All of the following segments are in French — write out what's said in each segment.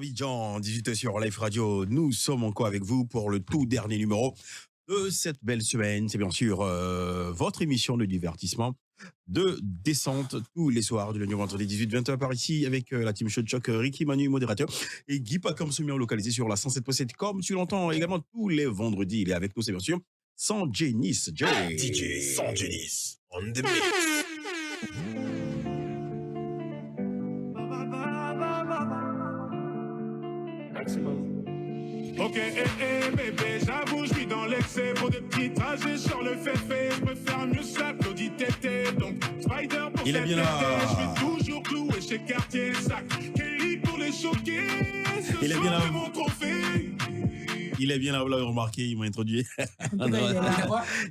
Abidjan, 18h sur Life Radio. Nous sommes encore avec vous pour le tout dernier numéro de cette belle semaine. C'est bien sûr votre émission de divertissement de descente tous les soirs du lundi au vendredi 18-20h par ici avec la team Show de Choc, Ricky Manu, modérateur, et Guy Pacom Soumian localisé sur la 107.7 comme tu l'entends également tous les vendredis. Il est avec nous, c'est bien sûr Sanjenis. DJ Sanjenis on the mix. Ok, bébé, j'avoue, je suis dans l'excès. Pour des petits trajets sur le fait, je me fais mieux s'applaudir tété. Donc, Spider pour il est bien là. Je suis toujours cloué chez Cartier, sac. Kelly pour les choquer. Il est bien là. Mon trophée. Il est bien là, vous l'avez remarqué, il m'a introduit.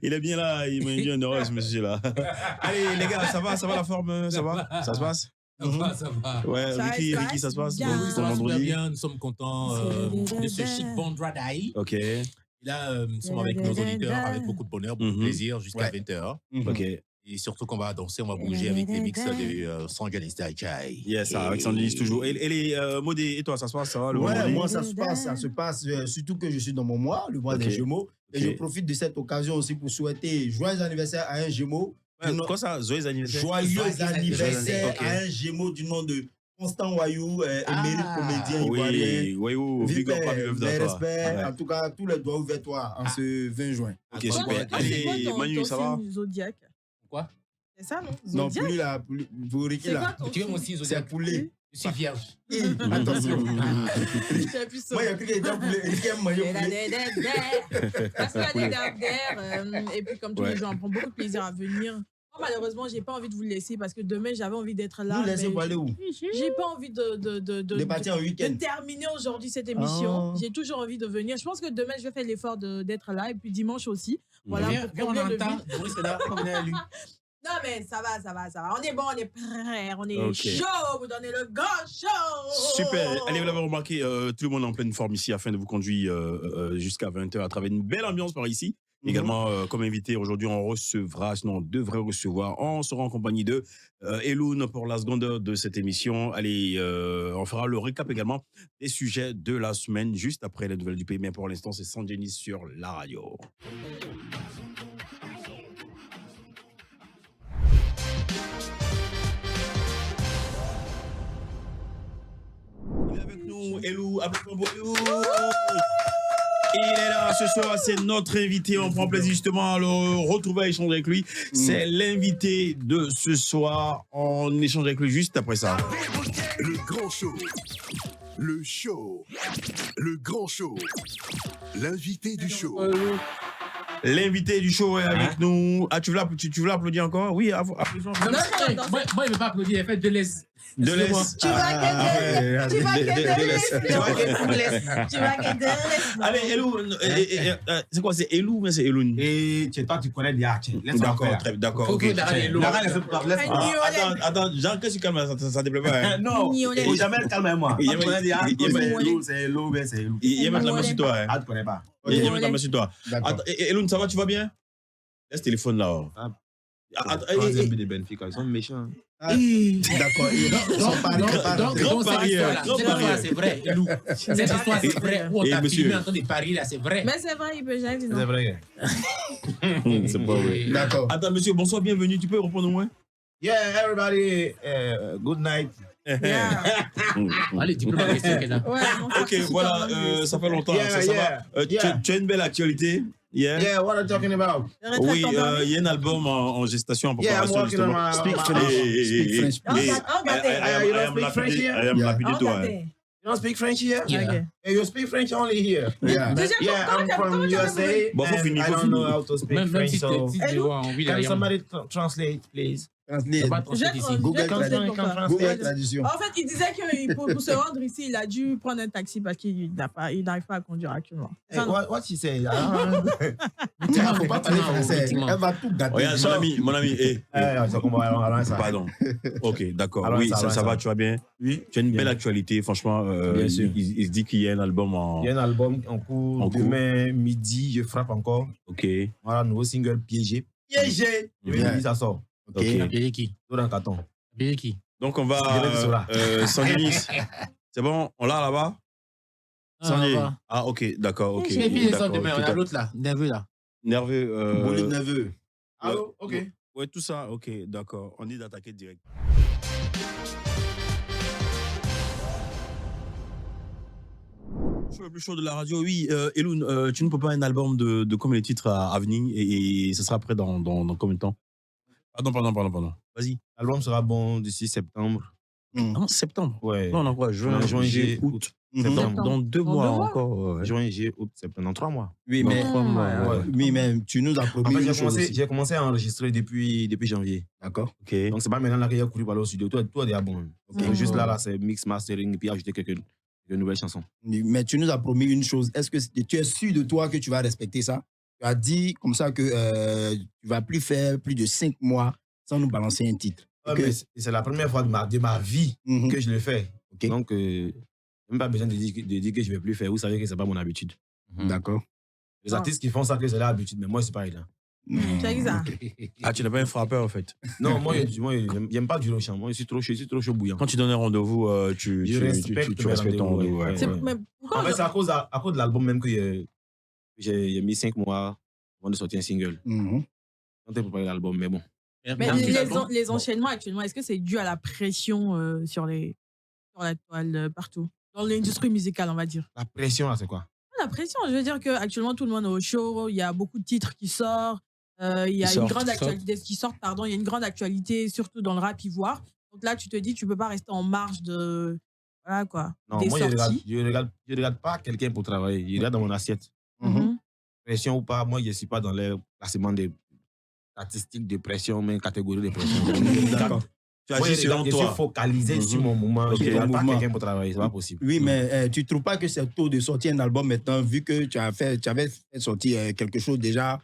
Il est bien là, il m'a dit un heureux, ce monsieur-là. Allez, les gars, ça va la forme, ça va? Ça se passe? Ça va. Ouais, Ricky, ça se passe? Ça va super bien, nous sommes contents de ce chic vendredi. Ok. Et là, nous sommes avec nos auditeurs, avec beaucoup de bonheur, beaucoup de plaisir, jusqu'à 20h. Ok. Et surtout qu'on va danser, on va bouger avec les mix de Sanjenis DJ. Yes, avec Sanjenis toujours. Et les Modé, et toi, ça se passe, ça va? Ouais, moi, ça se passe, surtout que je suis dans mon mois, le mois des Gémeaux. Et je profite de cette occasion aussi pour souhaiter joyeux anniversaire à un Gémeaux. Quoi ça? Joyeux anniversaire? Joyeux anniversaire à un Gémeaux du nom de Constant Wayou, émérite comédien ivoirien. Wayou, big up, mes respects. En tout cas, tous les doigts vers toi en ce 20 juin. Ok, super. Allez, Manu, ça va? Zodiac. Quoi? C'est ça, non? Non, Zodiac. pour Ricky là. Tu veux mon signe C'est Zodiac? poulet. Je suis vierge. Attention. Moi, Moi, il y a plus quelqu'un poulet. Ricky aime manger poulet. Et puis, comme tous les jours, on prend beaucoup de plaisir à venir. Moi, malheureusement, j'ai pas envie de vous laisser parce que demain, j'avais envie d'être là. Nous laisser pour aller où? J'ai pas envie de partir en week-end. De terminer aujourd'hui cette émission. J'ai toujours envie de venir. Je pense que demain, je vais faire l'effort d'être là et puis dimanche aussi. Voilà. Viens, on entend. Maurice est là, on est à lui. Non, mais ça va. On est bon, on est prêt, on est chaud. Vous donnez le grand show. Super. Allez, vous l'avez remarqué, tout le monde est en pleine forme ici afin de vous conduire jusqu'à 20h à travers une belle ambiance par ici. Également, comme invité, aujourd'hui, on recevra, sinon on devrait recevoir, on sera en compagnie de Eloun pour la seconde heure de cette émission. Allez, on fera le récap également des sujets de la semaine, juste après les nouvelles du pays. Mais pour l'instant, c'est Sanjenis sur la radio. Il est avec nous, Elou, applaudissements pour Elou. Il est là ce soir, c'est notre invité. On prend plaisir justement à le retrouver, à échanger avec lui. C'est l'invité de ce soir. On échange avec lui juste après ça. Le grand show. Le show. Le grand show. L'invité du show. L'invité du show est avec nous. Ah, tu veux applaudir encore? Oui, applaudissements. Non, moi, il ne veut pas applaudir, il fait de l'aise. De l'aise. Tu vas gagner de l'aise. Allez, Elou, c'est quoi? C'est Elou, mais c'est Eloun. Et toi, tu connais bien. D'accord, très bien, d'accord. Ok. Attends, Jean, qu'est-ce que tu calmes? Ça ne déplaît pas. Non, jamais le calme moi. Il c'est Elou, c'est Elou. Il met la main sur toi. Ah, tu connais pas. Il met la main sur toi. Eloun, ça va, tu vas bien? Laisse le téléphone là. Des Benfica, ils sont méchants. D'accord. Grand parieur. C'est vrai, Elou. Cette histoire, c'est vrai. On t'a filmé en train de parier là, c'est vrai. Mais c'est vrai, il peut jamais dire non. C'est vrai. C'est pas vrai. D'accord. Attends, monsieur, bonsoir, bienvenue. Tu peux répondre au moins? Yeah, everybody, good night. Allez, dis-moi la question. Ok, voilà, ça fait longtemps. Ça va. Tu as une belle actualité. Yeah, what are you talking about? Oui, il y a un album en gestation en préparation. I'm working on my... Speak French. I am happy to do it. You don't speak French here? Yeah. Hey, you speak French only here. Yeah. I'm from USA. Bon, faut finir, I don't know how to speak Même French, si so... tu vois envie Can d'aller. somebody translate, please? Translate. Google Google Traduction. En fait, il disait que pour se rendre ici, il a dû prendre un taxi parce qu'il n'arrive pas à conduire actuellement. Hey, what she say? Faut pas parler français. Elle va tout gâter. Regarde, mon ami, Pardon. Ok, d'accord. Alors, Oui, ça ça va. va, tu vas bien? Oui. Tu as une belle actualité, franchement. Bien sûr. Il se dit qu'il y a un album en... Il y a un album en cours. Demain midi, je frappe encore. Ok. Voilà, nouveau single, Piégé. Piégé! Demain midi, ça sort. Ok. Piégé qui? Tout dans le carton. Piégé qui? Donc, on va... Sanjenis, c'est bon? On l'a là-bas? Sanjay. va. Ah, ok, d'accord, ok. Et puis, les d'accord, autres demain, on tout a à- l'autre là, nerveux là. Nerveux. Bolide nerveux. Ah, ok. Ouais, tout ça, ok, d'accord. On dit d'attaquer direct. Sur le plus chaud de la radio, oui. Eloun, tu ne peux pas un album de combien de titres à venir et ce sera prêt dans combien de temps? Pardon. Vas-y. L'album sera bon d'ici septembre. Ah non, septembre. Ouais. Non, on a quoi? Juin, Juin, juillet, juillet, août. septembre. Dans 2 Dans mois 2 mois? encore. Ouais. Juin, juillet, août, septembre. Dans 3 mois. Oui, Dans mais, 3 mois. ouais. oui, mais tu nous as En promis fait, une chose aussi. j'ai commencé à enregistrer depuis janvier. D'accord. Ok. Donc, c'est pas maintenant là qu'il y a couru par le studio. Tout est déjà bon. Ok. Donc, juste là, c'est mix, mastering, et puis ajouter quelques nouvelles chansons. Mais tu nous as promis une chose. Est-ce que tu es sûr de toi que tu vas respecter ça? Tu as dit comme ça que tu vas plus faire plus de 5 mois sans nous balancer un titre. Ouais, Que- mais c'est la première fois de ma vie Mhm. que je le fais. Ok. Donc, même pas besoin de dire que je ne vais plus faire. Vous savez que ce n'est pas mon habitude. D'accord. Les artistes qui font ça, que c'est leur habitude, mais moi, c'est pareil. Là. C'est exact. Ah, tu n'es pas un frappeur en fait. Non, moi, j'aime pas durer au champ. Moi, je suis trop chaud bouillant. Quand tu donnes un rendez-vous, tu Je respecte mes respectes ton rendez-vous, rendez-vous. ouais. ouais. C'est- Ouais. mais pourquoi En fait, c'est à cause de l'album même que j'ai mis 5 mois avant de sortir un single. Mhm. Quand tu préparé l'album, mais bon. Mais Dans tes albums, les enchaînements actuellement, est-ce que c'est dû à la pression sur la toile partout? Dans l'industrie musicale, on va dire. La pression, là, c'est quoi? La pression, je veux dire qu'actuellement, tout le monde est au show, il y a beaucoup de titres qui sortent, il y a Qui une sortent, grande qui actualité, qui sortent, pardon, il y a une grande actualité, surtout dans le rap ivoire. Donc là, tu te dis, tu peux pas rester en marge de, voilà quoi, Non, des moi, sorties. je regarde pas quelqu'un pour travailler. Je regarde dans mon assiette. Mhm. Pression ou pas, moi, je ne suis pas dans les classements de statistiques de pression, mais catégorie de pression. D'accord. Tu Moi, agis je selon suis toi. focalisé sur mon mouvement. Ok, Je ne regarde pas mouvement. quelqu'un pour travailler, c'est pas possible. Oui, mais tu ne trouves pas que c'est tôt de sortir un album maintenant, vu que tu avais fait sortir quelque chose déjà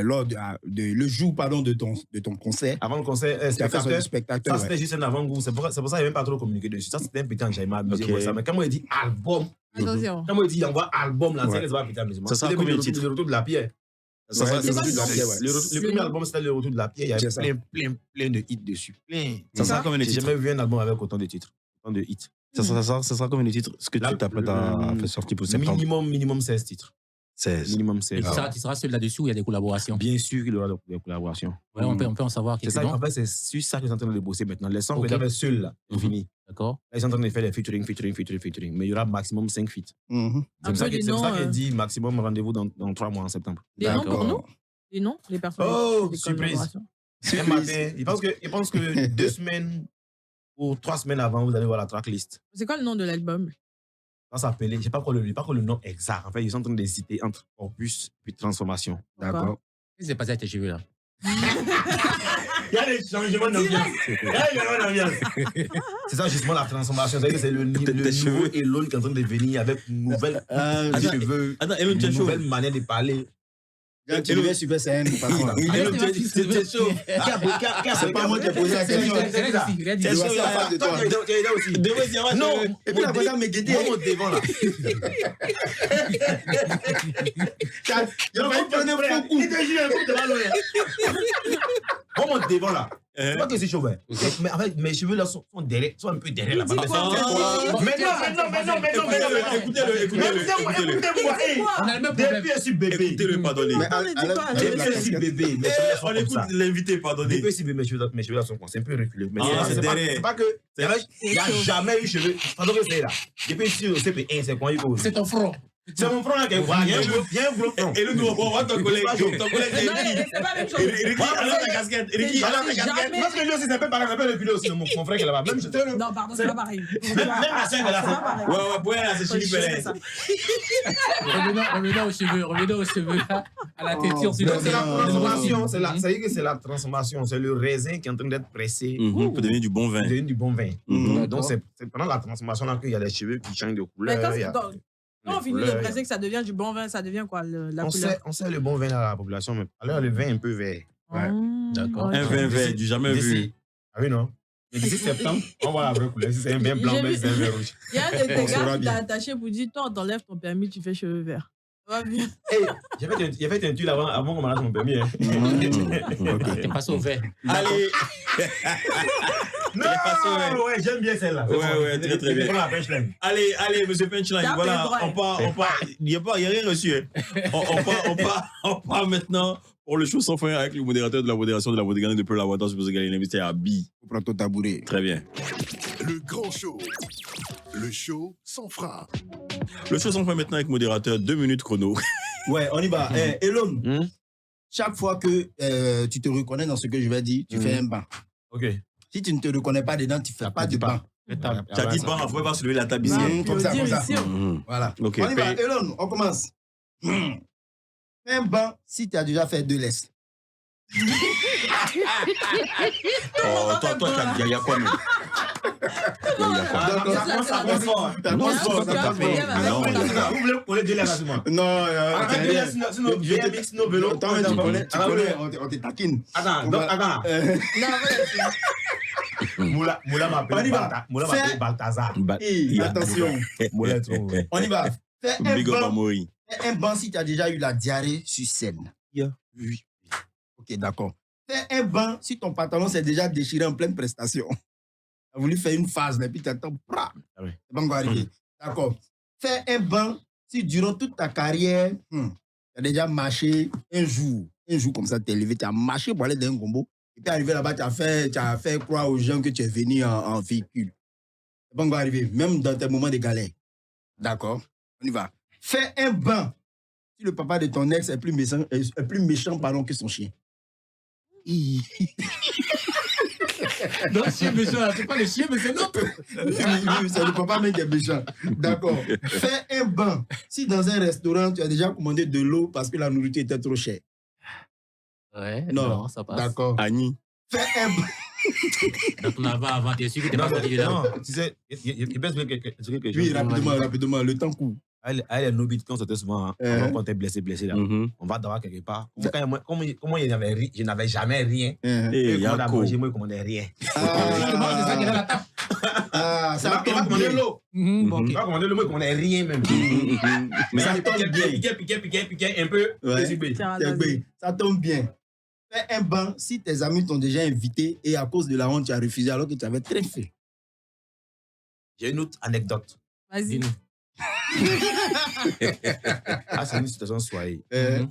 lors le jour pardon, de ton concert? Avant le concert, Tu as fait sortir spectateur, le spectateur. ça ouais. c'était juste un avant-goût. C'est pour ça que je n'ai même pas trop communiqué dessus. Ça, c'était un petit enjaillement amusé. Ok. Mais quand moi, il dit album, Attention. quand moi, il dit envoie album, là, Ouais. c'est que c'est pas un petit amusement. Ça sera C'était combien de le titres? retour de la pierre. Ça Ouais, sera c'est le pas retour de la ça. pièce. Ouais. Le Le premier nom. album, c'était le retour de la pierre. Il y C'est avait ça. plein de hits dessus. Plein. Ça sera combien de J'ai titres? jamais vu un album avec autant de titres. Autant de hits. Ça sera combien de titres? Ce que Là, tu t'apprêtes à faire sortir pour septembre? Minimum 16 titres. 16. Minimum Et 16. tu seras seul là-dessus ou il y a des collaborations? Bien sûr qu'il y aura des collaborations. Ouais, on peut en savoir C'est quelques ça, noms. en fait, c'est sur ça que je suis en train de bosser maintenant. Les sons Ok. que j'avais seuls, là, c'est Mhm. fini. D'accord. Là, ils sont en train de faire les featuring. Mais il y aura maximum 5 feats. Mhm. C'est pour ça peu que- des c'est pour ça noms, qu'il dit maximum rendez-vous dans 3 mois en septembre. Des noms pour D'accord. nous? Des noms? Les personnes. Oh, des surprise. collaborations. Un matin, il pense que 2 semaines ou 3 semaines avant, vous allez voir la tracklist. C'est quoi le nom de l'album? Ça s'appelait, je sais pas quoi le nom exact. En fait, ils sont en train d'hésiter entre corpus et transformation. D'accord. Qu'est-ce qui s'est passé avec tes cheveux là? Il y a des changements d'ambiance. C'est ça justement la transformation. C'est-à-dire que c'est le nouveau cheveux. Elon qui est en train de venir avec une nouvelle cheveux, Attends, Elon, tu es une chaud. nouvelle manière de parler. Quand tu devais suivre scène, patron, là. Elon, tu es chaud. C'est pas moi qui ai posé la question. Regarde ici. Je vois ça en face de toi. Tu es là aussi. Non, Et puis la personne me guettait. moi, mon devant là. Il a failli prendre un faux coup. Il te jure, un coup de ballon, hein. Moi, mon devant là. C'est pas que c'est chaud, hein. Mais en fait, mes cheveux là sont derrière, sont un peu derrière là-bas. Mais non. Écoutez-moi, hey. On a le même problème. Depuis, je suis bébé. Écoutez-le, pardonnez. Mais Attends, dis pas, Depuis, je suis bébé. Mes cheveux là sont On comme écoute ça. l'invité, pardonnez. Depuis, je suis bébé, mes cheveux là sont comme ça. C'est un peu reculé. Mais Ah, c'est c'est pas- derrière. c'est pas que. Il n'y a jamais eu cheveux. Pardon que c'est là. Depuis, je suis au CP1, c'est quoi il faut. C'est ton front. C'est mon front là qui est voilà. Il y a un gros front. Et le nouveau, on voit ton collègue. Ton collègue, Non, c'est pas la même chose. Ricky, alors ta casquette. Ricky, alors ta casquette. Jamais. Parce que lui aussi, c'est un peu pareil, un peu reculé aussi. Mon frère qui est là-bas. Même je te le. Non, pardon, c'est pas pareil. Même la scène de la C'est pas pareil. Ouais, là, c'est Chili Pellet. Revenons aux cheveux là. À la têture, Oh, c'est Donc, c'est la non, transformation. Ça Mhm. veut dire que c'est la transformation. C'est le raisin qui est en train d'être pressé Pour devenir du bon vin. pour devenir du bon vin. Mhm. Donc, c'est pendant la transformation là qu'il y a les cheveux qui changent de Mais couleur. quand il y a- on finit de couleurs, presser que ça devient du bon vin, ça devient quoi la On couleur? sait le bon vin à la population, mais alors le vin un peu vert. Ouais. D'accord. Un vin vert, du jamais vu. D'ici- Ah oui, non? Mais d'ici septembre, on voit la vraie couleur. Si c'est un vin blanc, J'ai mais vu- c'est un vin rouge. Il y a un de tes On saura gars qui bien. t'a attaché pour dire toi, on t'enlève ton permis, tu fais cheveux verts. Ça va bien. Hey, j'ai fait un tuile avant qu'on m'arrête mon permis. Hein. Ok. T'es passé au vert. Allez, Non, ouais, j'aime bien celle-là. Ouais, très, très bien. C'est la punchline. Allez, monsieur Punchline, Ça voilà, fait vrai. on part, il n'y a rien reçu. Hein. On part maintenant pour le show sans fin avec le modérateur de la modération de la Bodegane de Peu la Water, supposé gagner l'invité à Bi. Prends ton tabouret. Très bien. Le grand show. Le show sans frein. Le show sans fin maintenant avec modérateur, 2 minutes chrono. Ouais, on y va. Elon, Hmm? chaque fois que tu te reconnais dans ce que je vais dire, tu fais un banc. Ok. Si tu ne te reconnais pas dedans, tu ne fais pas de banc. Tu as dit, bon, on ne pouvait pas soulever la table ici. Non. Comme ça, comme ça. Ici, Voilà. Ok, On y va. paye. Elon, on commence. Fais un banc si tu as déjà fait 2 laisses. Oh, toi, il y a quoi, mais Ça passe fort. Vous voulez coller deux lèvres à moi? Non, Sinon, BMX, sinon vélo. Attends, tu connais, on te taquine. Attends, donc, attends. Moula m'appelle Balthazar. Attention, Moula est trop. on y va. Fais un Big up à banc. Maury. Fais un banc si tu as déjà eu la diarrhée sur scène. Oui. Ok, d'accord. Fais un banc si ton pantalon s'est déjà déchiré en pleine prestation. Tu as voulu faire une phase, et puis tu attends. Ah oui. C'est pas encore arrivé. D'accord. Fais un banc si durant toute ta carrière, tu as déjà marché un jour comme ça, tu es levé, tu as marché pour aller dans un combo. Et puis arrivé là-bas, tu as fait croire aux gens que tu es venu en véhicule. C'est pas encore arrivé, même dans tes moments de galère. D'accord. On y va. Fais un banc si le papa de ton ex est plus méchant pardon, que son chien. Non, chien méchant, c'est pas le chien, mais c'est l'autre. Oui, c'est le papa même qui est méchant. D'accord. Fais un banc si dans un restaurant, tu as déjà commandé de l'eau parce que la nourriture était trop chère. Ouais, Non, non, ça passe. D'accord. Annie. Fais un banc. Dans ton avant, t'es sûr que t'es pas sorti de là. Non, tu sais, il baisse quelque chose. Oui, rapidement, le temps court. Elle est nobile quand c'était souvent, quand t'es blessé là. On va devoir quelque part. Comment je n'avais jamais rien. Et Moi, Yako. manger, moi, je commandais rien. Justement, c'est ça qui est dans la table. Ça Il va tombe commander bien. l'eau. Ok. Il va commander l'eau, moi, je commandais rien même. Mais ça tombe bien. Piquer un peu. Ouais. C'est bien. C'est bien. Ça tombe bien. Fais un banc si tes amis t'ont déjà invité et à cause de la honte, tu as refusé alors que tu avais très fait. J'ai une autre anecdote. Vas-y. Dis-nous. Ah, c'est une situation soirée.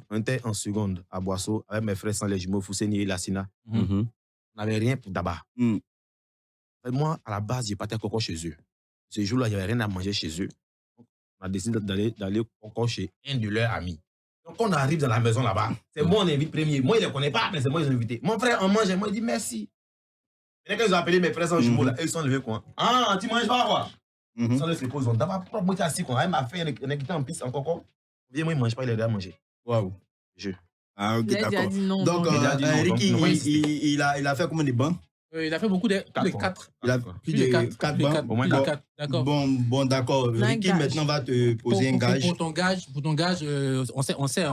On était en seconde à Boisseau avec mes frères sans les jumeaux, Fousseni et Lassina. On n'avait rien pour d'abord. Moi, à la base, je partais encore chez eux. Ce jour-là, il n'y avait rien à manger chez eux. On a décidé d'aller encore chez un de leurs amis. Donc, quand on arrive dans la maison là-bas, c'est moi, on invite premier. Moi, il ne les connaît pas, mais c'est moi, ils ont invité. Mon frère, on mange, et moi, il dit merci. Et quand ils ont appelé mes frères sans jumeaux, là, ils sont levés quoi. Ah, tu manges pas quoi? Ils sont levés, ils ont d'abord propre, moi, assis quoi. Elle m'a fait, on est quitté en piste encore quoi. Viens, moi, il ne mange pas, il a déjà mangé. Waouh. Ah, ok, Il a d'accord. dit non. Donc, Il a dit non, Ricky, donc, on va insister. il a fait combien de bancs? Il a fait beaucoup de. Plus de 4. Il a plus de 4 bancs. Au moins Plus de 4. 4. D'accord. Bon, d'accord. On a un Ricky, gage. maintenant, va te poser un gage. Pour ton gage, on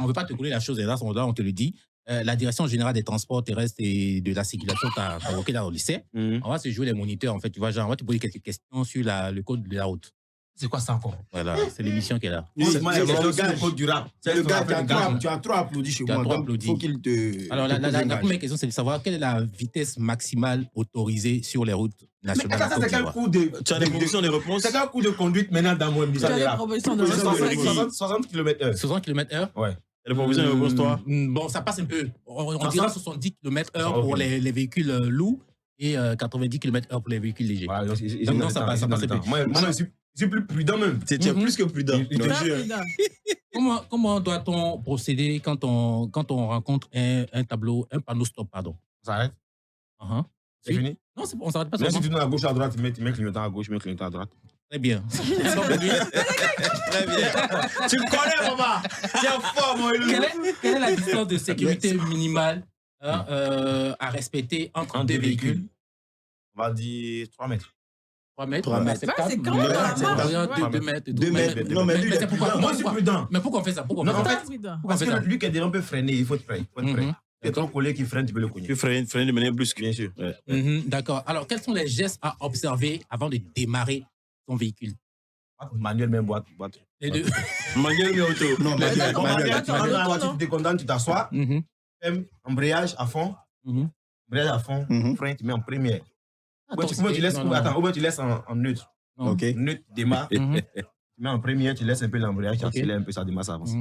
ne veut pas te couler la chose, et là, on te le dit. La Direction générale des transports terrestres et de la circulation t'a convoqué là au lycée. On va se jouer les moniteurs, en fait. Tu vois, genre, on va te poser quelques questions sur le code de la route. C'est quoi ça encore? Voilà, c'est l'émission qui est là. Oui, Moi, c'est c'est le le gage. code du rap. C'est le gars gage. tu as trop applaudi chez Tu as moi. trop Donc, applaudi. il faut qu'il te. Alors, te pose un la gage. première question, c'est de savoir quelle est la vitesse maximale autorisée sur les routes Mais nationales. attends, ça, c'est quel coup de. Tu as des propositions, des réponses? C'est quel coup de conduite maintenant dans mon Tu émission as de des rap? propositions de Oui, réponse. 60 km/h. 60 km/h. Ouais. Des propositions, des réponses, toi? Bon, ça passe un peu. On dira 70 km/h pour Ok. les véhicules lourds et 90 km/h pour les véhicules légers. Voilà, donc, Non, ça passe un peu. Moi, je suis plus prudent même. Tu es plus que prudent. Il te Non, jure. Comment doit-on procéder quand on rencontre un tableau, un panneau stop, pardon? On s'arrête. C'est Oui. fini. Non, on ne s'arrête pas. Même si seulement. tu tournes à gauche, à droite, tu mets clignotant à gauche, tu mets clignotant à droite. Très bien. Très bien. Tu me connais, maman. Tiens fort, mon élu. Quelle est la distance de sécurité minimale à respecter entre deux véhicules? On va dire 3 mètres. 3 mètres. 3 mètres. C'est Ouais, c'est calme. quand même la marche, 2 mètres. 2 mètres. Non, mais lui, il est pourquoi, prudent. Moi, je suis prudent. Mais pourquoi on fait ça? Pourquoi on Non, fait en ça? fait, Pourquoi on Parce fait ça? que lui qui est déjà un peu freiné, il faut être prêt. Tu es trop collé qui freine, tu peux le cogner. Tu freines de manière brusque. Bien sûr. Ouais. D'accord. Alors, quels sont les gestes à observer avant de démarrer ton véhicule? Manuel, même boîte. Les deux. Manuel, mais auto. Non, Mais Manuel, attends, Manuel. attends, Manuel, la attends, voiture, non. tu te condamnes, tu t'assois. Embrayage à fond. Embrayage à fond. Mhm. Frein, tu mets en première. Ouais, ou bien tu laisses, attends, ou bien tu laisses en neutre. Ok. Neutre démarre. Tu mets en première, tu laisses un peu l'embrayage, tu accélères un peu, ça démarre, ça avance.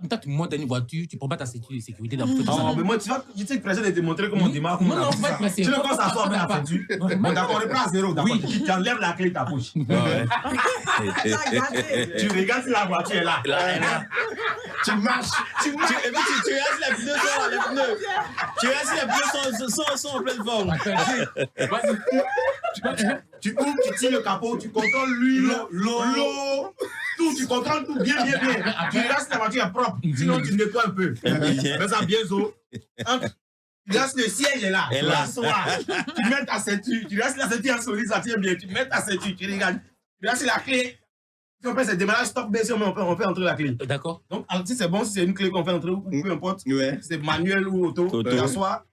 Quand tu montes dans une voiture, tu prends pas ta sécurité dans Ah, mais moi, tu vois, je sais que pressé de te montrer comment on démarre. Non, non, pas pressé. Tu le commences à faire avec la ceinture. Bon, d'accord, on reprend à zéro, d'accord. Tu enlèves la clé de ta poche. Tu regardes si la voiture est là. Tu marches. Et puis tu restes les pneus sont les pneus. Tu restes les pneus sont en pleine forme. Tu ouvres, tu tires le capot, tu contrôles l'huile, l'eau, tout, tu contrôles tout bien. Tu regardes si la voiture est propre, sinon tu nettoies un peu. Mets ça bien haut. Tu restes le siège est là, l'asseoir. Tu mets ta ceinture, tu restes la ceinture en solide, ça tient bien. Tu mets ta ceinture, tu regardes. Tu restes la clé. Si on fait ce démarrage, stop, baisse, on fait entrer la clé. D'accord. Donc, si c'est bon, si c'est une clé qu'on fait entrer, ou peu importe, Ouais. si c'est manuel ou auto, tu t'assois.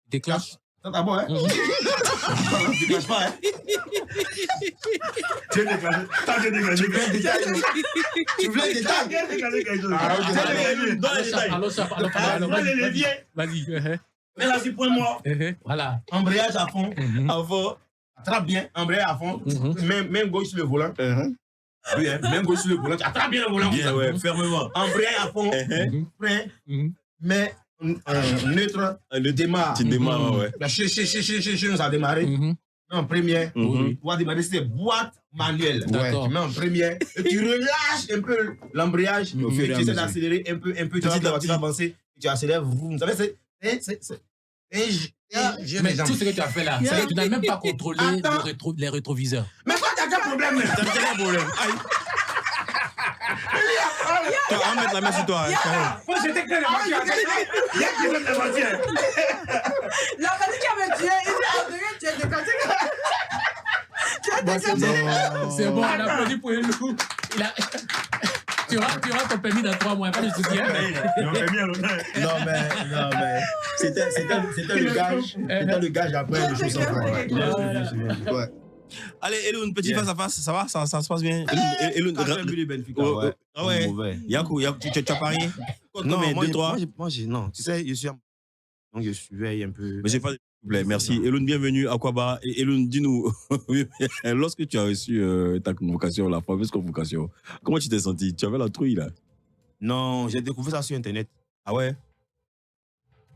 Déclenche. Ça d'abord, hein? Tu déclenches pas, hein? Tu viens déclencher. Tu viens déclencher. Tu viens déclencher quelque chose. Ah, ok. Dans les détails. Dans les leviers. Vas-y. Mais là, c'est point mort. Voilà. Embrayage à fond. À fond. Attrape bien. Embrayage à fond. Main gauche sur le volant. Oui, hein? Main gauche sur le volant. Tu attrapes bien le volant. Bien, ouais, fermement. Embrayage à fond. Frein. Mais neutre. Le démarre. Tu démarres, ouais. Ça a démarré. En première, pour démarrer, c'est boîte manuelle. D'accord. Tu mets en première et tu relâches un peu l'embrayage. Au fur et à Tu essaies mesure. d'accélérer un peu. Tu vois que la voiture va avancer. Tu accélères. Vous savez, c'est Mais tout ce que tu as fait là, c'est que tu n'as même pas contrôlé les rétroviseurs. Mais toi, t'as quel problème? T'as quel problème? Aïe. Toi, on va mettre la main sur toi. Hein. Moi, j'étais clair de voiture. Il y a qui aime la voiture. La personne qui avait tué, il a décanté. Tu as décanté. C'est bon, on applaudit pour Elou. Tu auras ton permis dans 3 mois, pas de souci. Non, mais c'était le gage. C'était le gage après le choses sont faites. Ouais. Allez, Eloun, petit face à face, ça va? Ça se passe bien? Eloun, Ouais. ah ouais. Yakou, tu as parié? Non, Combien? moi, 2-3? non. Tu sais, je suis. Donc, je surveille un peu. Mais j'ai pas. S'il vous plaît, merci. Eloun, bienvenue à Kwaba. Et Eloun, dis-nous, lorsque tu as reçu ta convocation, la fameuse convocation, comment tu t'es senti? Tu avais la trouille, là? Non, j'ai découvert ça sur Internet. Ah ouais?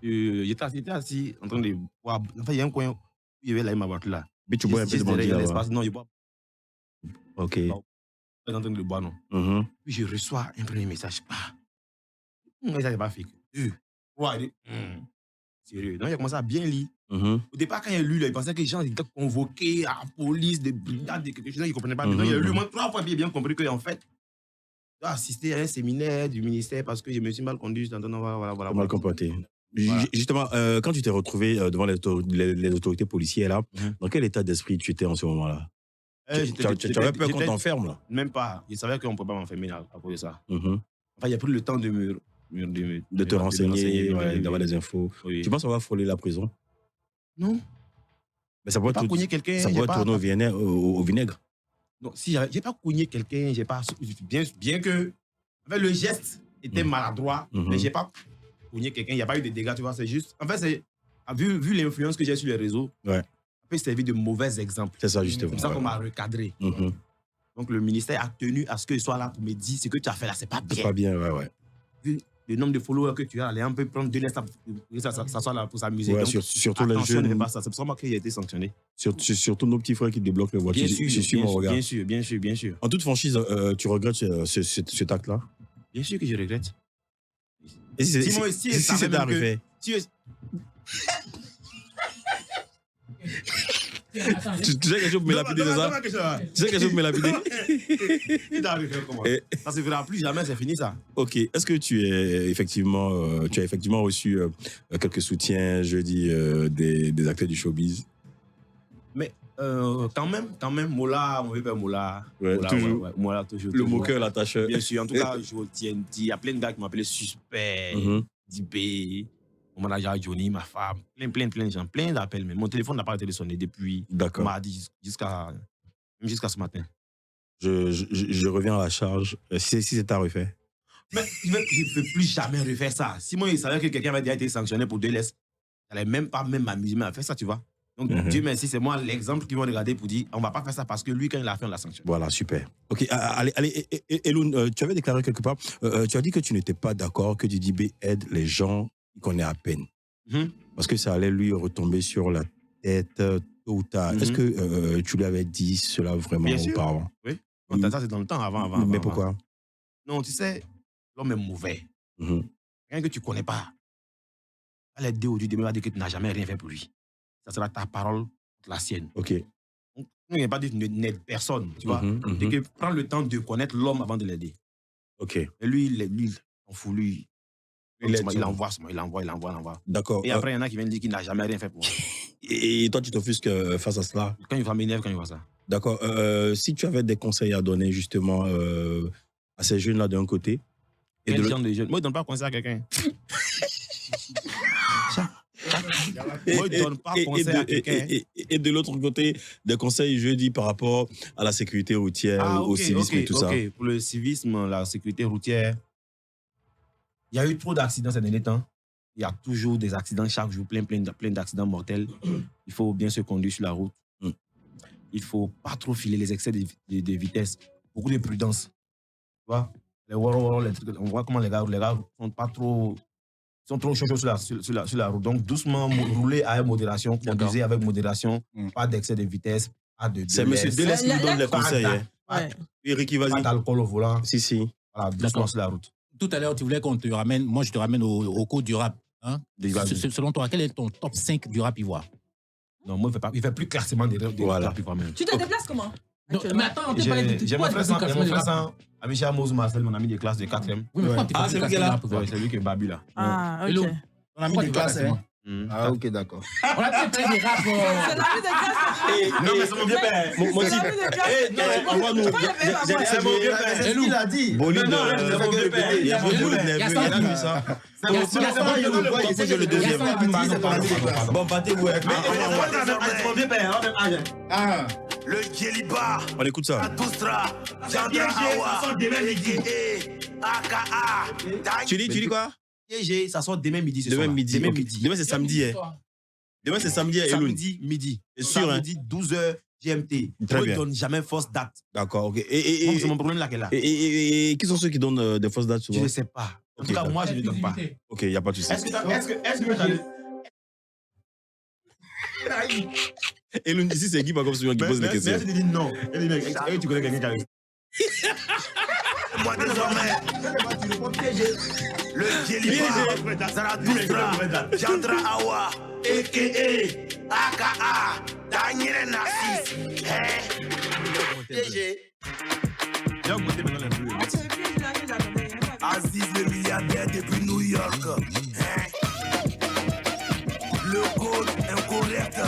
J'étais assis en train de boire. Enfin, il y a un coin où il y avait là, ma voiture là. Mais tu bois un peu de bandit là-bas. Non, je bois. Ok. Je suis en train de boire, non. Puis je reçois un premier message. Mais ça, c'est pas fake. Ouais, sérieux. Donc, il a commencé à bien lire. Au départ, quand il a lu, là, il pensait que les gens étaient convoqués à la police, des brigades, quelque chose. Il ne comprenait pas. Donc, il a lu moins 3 fois, puis il a bien compris qu'en fait, je dois assister à un séminaire du ministère parce que je me suis mal conduit. Voilà. Mal comporté. Voilà. Justement, quand tu t'es retrouvé devant les autorités policières, là, dans quel état d'esprit tu étais en ce moment-là? Tu avais peur qu'on t'enferme, là? Même pas. Je savais qu'on ne pouvait pas m'enfermer là, à cause de ça. Mhm. Enfin, il a pris le temps de te renseigner, d'avoir des infos. Oui. Tu penses avoir frôlé la prison? Non. Mais ça J'ai pourrait pas cogné quelqu'un. ça pourrait tourner au vinaigre. Non, si j'ai pas cogné quelqu'un, j'ai pas. Bien que. En fait, le geste était maladroit, mais j'ai pas cogné quelqu'un, il n'y a pas eu de dégâts, tu vois. C'est juste. En fait, c'est. Vu l'influence que j'ai sur les réseaux, Ouais. ça peut servir de mauvais exemple. C'est ça, justement. C'est comme ça Ouais. qu'on m'a recadré. Mhm. Donc, le ministère a tenu à ce qu'il soit là pour me dire ce que tu as fait là, c'est pas C'est bien. pas bien, ouais. Vu le nombre de followers que tu as, allez, on peut prendre 2 instants pour que ça soit là pour s'amuser. Ouais, Donc, surtout les attention, ne fais jeunes, pas ça. C'est pour ça qu'il a été sanctionné. surtout nos petits frères qui débloquent les voitures. Je suis mon regard. bien sûr. En toute franchise, tu regrettes cet acte-là? Bien sûr que je regrette. Et si Simon, si c'était arrivé? Tu sais que je peux me lapider, c'est ça? Tu sais que je peux me lapider? Il t'arrive comment? Ça se fera plus jamais, c'est fini ça. Ok. Est-ce que tu as effectivement reçu quelques soutiens, je dis, des acteurs du showbiz? Mais quand même, Mola, on veut faire Mola. Ouais, Mola, toujours. ouais, Mola, toujours. Le moqueur, l'attacheur. Bien sûr, en tout cas, je TNT. Il y a plein de gars qui m'appelaient Suspect, Dibé, mon manager Johnny, ma femme, plein de gens, plein d'appels. Mais mon téléphone n'a pas été sonné depuis mardi jusqu'à ce matin. Je reviens à la charge. Si c'est à refaire. Mais je ne peux plus jamais refaire ça. Si moi, il savait que quelqu'un avait déjà été sanctionné pour 2 laisses, je n'allais même pas m'amuser à faire ça, tu vois. Donc, Dieu merci, c'est moi l'exemple qu'ils vont regarder pour dire on ne va pas faire ça parce que lui, quand il a fait, on l'a sanctionné. Voilà, super. Ok, allez, Eloun, tu avais déclaré quelque part, tu as dit que tu n'étais pas d'accord que Didi aide les gens qu'il connaît à peine. Parce que ça allait lui retomber sur la tête tôt ou tard. Est-ce que tu lui avais dit cela vraiment auparavant? Oui. Ça, c'est dans le temps, avant. Mais pourquoi? Non, tu sais, l'homme est mauvais. Rien que tu ne connais pas. À l'aider au demain, va dire que tu n'as jamais rien fait pour lui. Ça sera ta parole contre la sienne. Ok. Donc, il n'y a pas dit n'aide personne, tu vois. Et que prends le temps de connaître l'homme avant de l'aider. Ok. Et lui, on fout lui. Il envoie. D'accord. Et après, il y en a qui viennent dire qu'il n'a jamais rien fait pour moi. Et toi, tu t'offusques face à cela? Quand il va m'énerver, quand il voit ça. D'accord. Si tu avais des conseils à donner justement à ces jeunes-là d'un côté. Et de jeunes. Moi, je ne donne pas conseil à quelqu'un. Moi, je ne donne pas conseil à quelqu'un. Et de l'autre côté, des conseils, je dis, par rapport à la sécurité routière, au civisme et tout ça. Pour le civisme, la sécurité routière, il y a eu trop d'accidents ces derniers temps. Il y a toujours des accidents chaque jour, plein d'accidents mortels. Il faut bien se conduire sur la route. Il ne faut pas trop filer les excès de vitesse. Beaucoup de prudence. Tu vois, les trucs, on voit comment les gars sont pas trop... Ils sont trop chauds sur la route. Donc, doucement, rouler avec modération, conduisez avec modération, pas d'excès de vitesse, pas de... C'est M. Delès qui nous donne les conseils. Eric, vas-y. Pas d'alcool au volant. Si. Voilà, doucement sur la route. Tout à l'heure, tu voulais qu'on te ramène, moi je te ramène au code du rap. Hein? Selon toi, quel est ton top 5 du rap ivoire? Non, moi, il ne fait plus classement des rap ivoire même. Tu te déplaces comment? Non, mais attends, on te parlait de tout. J'ai mon frère sans Amicha Mose Marcel, mon ami de classe de 4e. Oui, mais c'est lui qui est là. C'est lui qui est Babu là. Ah, ok. Ton ami de classe, hein? Ah, ok, d'accord. On a peut-être parlé des rap. C'est l'ami de classe. Non, mais c'est mon vieux père. Mon type. Envoie-nous. C'est mon vieux père. C'est ce qu'il a dit. Bolide. Non, c'est mon vieux père. Il y a Bolide nerveux. Il a vu ça. C'est le deuxième. Bon, battez-vous avec moi. C'est mon vieux père. Ah. Le Djeliba, On écoute ça. Toustra, Chandra Awa, AKA. Tu dis quoi? TG, ça sort demain midi. Demain midi. Demain, c'est samedi. Demain, c'est samedi à Eloun. Samedi midi. C'est sûr, hein? Samedi 12h GMT. Très bien. Je ne donne jamais fausse date. D'accord, ok. C'est mon problème là qu'elle a. Et qui sont ceux qui donnent des fausses dates souvent? Je ne sais pas. En tout cas, moi, je ne donne pas. Ok, il n'y a pas de souci. Est-ce que tu as... Eloun, ici, c'est qui, par contre, celui qui pose des questions? Merci de dire non. Tu connais quelqu'un qui arrive. Moi désormais, le Djeliba, Zarathustra, Chandra Awa, a.k.a. AKA, Daniel Narcisse. TG. J'ai augmenté maintenant les bruits. Aziz le milliardaire depuis New York. Le code incorrect.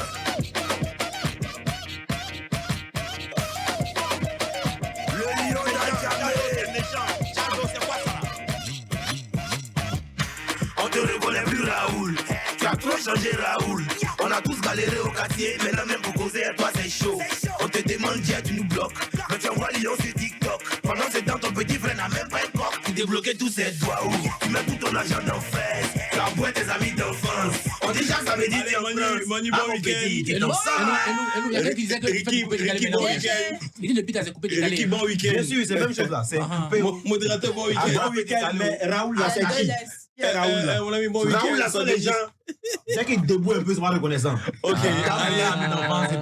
On te reconnaît plus Raoul. Tu as trop changé Raoul. On a tous galéré au quartier. Maintenant même pour causer toi c'est chaud. On te demande d'y tu nous bloques. Mais tu envoies Lyon sur TikTok. Pendant ce temps ton petit frère n'a même pas un coq. Tu débloquais tous ces doigts où tu mets tout ton argent dans fesses. La boîte tes amis d'enfance. On dit chaque samedi t'es en France. Money bon week-end. Il y a quelqu'un qui disait que tu fais couper des galets maintenant. Il dit depuis t'as coupé des galets. Ricky, bon week-end. Bien sûr, c'est la même chose là. C'est coupé. Modérateur, bon week-end. Bon week-end, Mais Raoul, là, c'est qui? Raoul, là. Mon ami, bon week-end. Raoul, là, sont les gens. C'est qu'il debout un peu, c'est pas reconnaissant. Ok,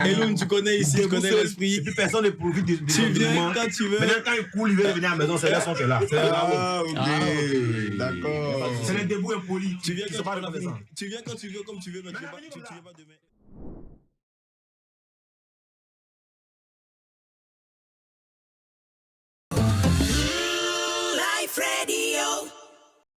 Eloun, tu connais ici, tu connais l'esprit. Et puis personne ne profite de Tu viens quand tu veux. Maintenant, quand il coule, il veut revenir à la maison, c'est là son là. C'est Ah, ok. D'accord. les debout impolis. Tu viens quand tu veux, comme tu veux, mais tu ne viens pas demain.